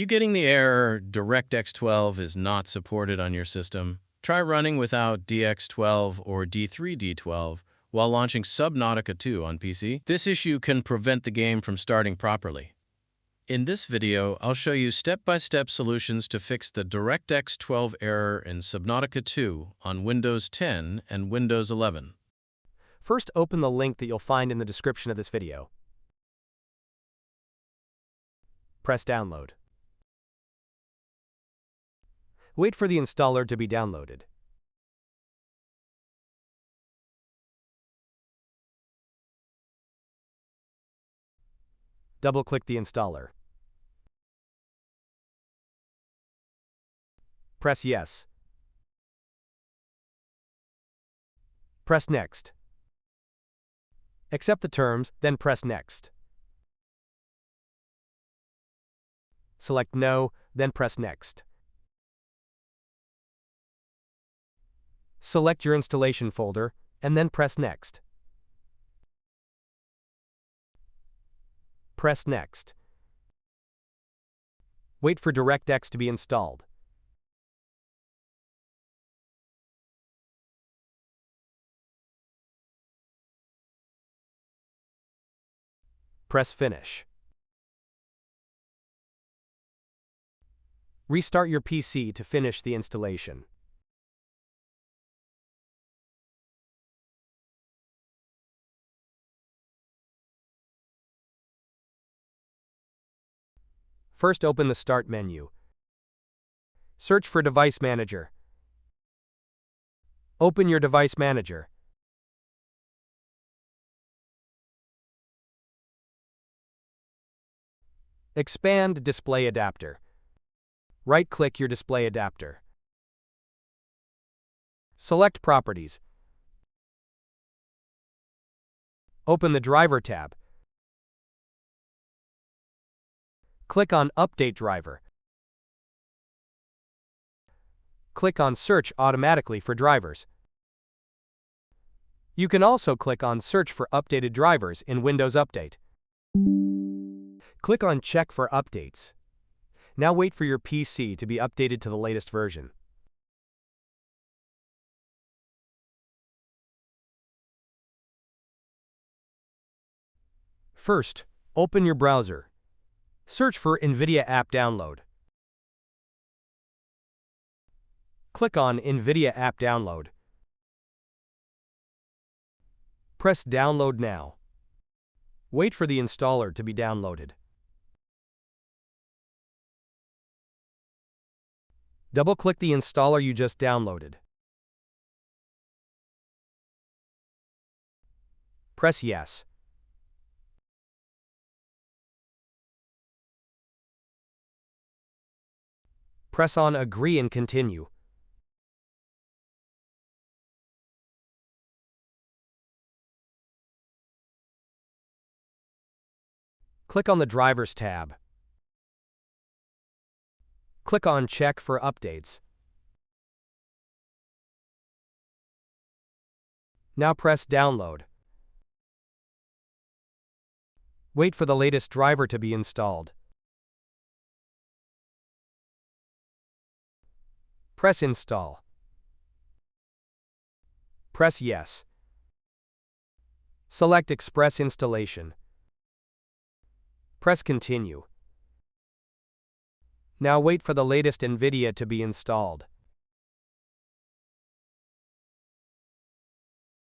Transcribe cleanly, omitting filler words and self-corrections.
you getting the error DirectX 12 is not supported on your system? Try running without dx12 or d3d12 while launching Subnautica 2 on PC. This issue can prevent the game from starting properly. In this video, I'll show you step-by-step solutions to fix the DirectX 12 error in Subnautica 2 on Windows 10 and Windows 11. First, open the link that you'll find in the description of this video. Press Download. Wait for the installer to be downloaded. Double-click the installer. Press Yes. Press Next. Accept the terms, then press Next. Select No, then press Next. Select your installation folder, and then press Next. Press Next. Wait for DirectX to be installed. Press Finish. Restart your PC to finish the installation. First, open the Start menu. Search for Device Manager. Open your Device Manager. Expand Display Adapter. Right-click your display adapter. Select Properties. Open the Driver tab. Click on Update Driver. Click on Search automatically for drivers. You can also click on Search for updated drivers in Windows Update. Click on Check for updates. Now wait for your PC to be updated to the latest version. First, open your browser. Search for NVIDIA App Download. Click on NVIDIA App Download. Press Download Now. Wait for the installer to be downloaded. Double-click the installer you just downloaded. Press Yes. Press on Agree and Continue. Click on the Drivers tab. Click on Check for updates. Now press Download. Wait for the latest driver to be installed. Press Install. Press Yes. Select Express Installation. Press Continue. Now wait for the latest NVIDIA to be installed.